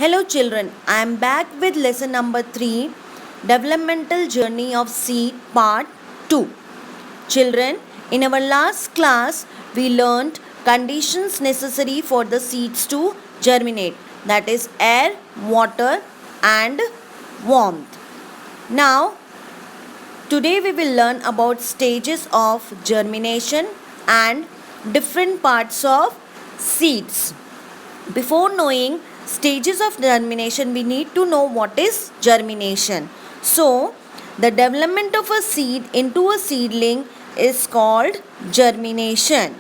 Hello children, I am back with lesson number 3, Developmental Journey of Seed Part 2. Children, in our last class, we learnt conditions necessary for the seeds to germinate, that is air, water and warmth. Now, today we will learn about stages of germination and different parts of seeds. Before knowing stages of germination, we need to know what is germination. So, the development of a seed into a seedling is called germination.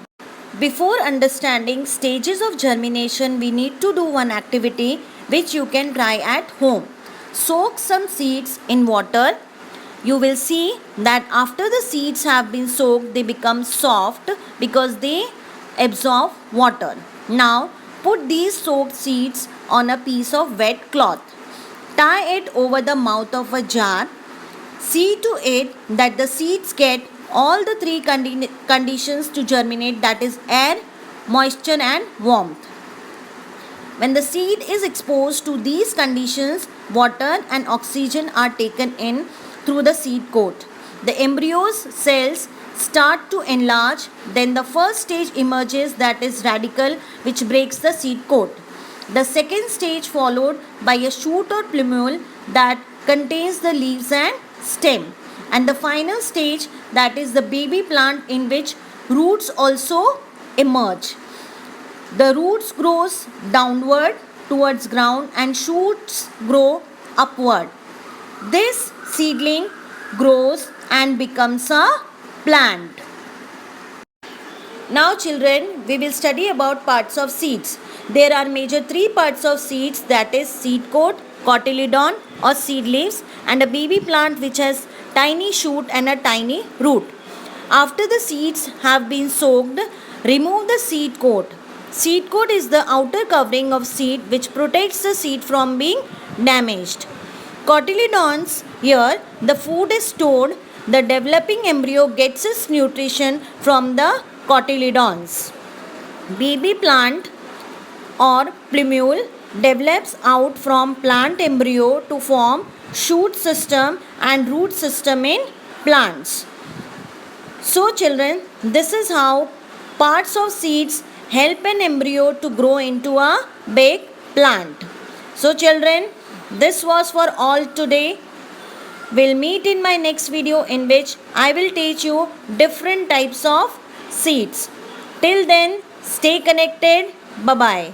Before understanding stages of germination, we need to do one activity which you can try at home. Soak some seeds in water. You will see that after the seeds have been soaked, they become soft because they absorb water. Now, put these soaked seeds on a piece of wet cloth. Tie it over the mouth of a jar. See to it that the seeds get all the three conditions to germinate, that is air, moisture and warmth. When the seed is exposed to these conditions, water and oxygen are taken in through the seed coat. The embryo's cells start to enlarge. Then the first stage emerges, that is radicle, which breaks the seed coat. The second stage followed by a shoot or plumule that contains the leaves and stem. And the final stage, that is the baby plant, in which roots also emerge. The roots grows downward towards ground and shoots grow upward. This seedling grows and becomes a plant. Now children, we will study about parts of seeds. There are major three parts of seeds, that is seed coat, cotyledon or seed leaves and a baby plant which has tiny shoot and a tiny root. After the seeds have been soaked, remove the seed coat. Seed coat is the outer covering of seed which protects the seed from being damaged. Cotyledons, here the food is stored. The developing embryo gets its nutrition from the cotyledons. Baby plant or plumule develops out from plant embryo to form shoot system and root system in plants. So children, this is how parts of seeds help an embryo to grow into a big plant. So children, this was for all today. We'll meet in my next video in which I will teach you different types of seeds. Till then, stay connected. Bye-bye.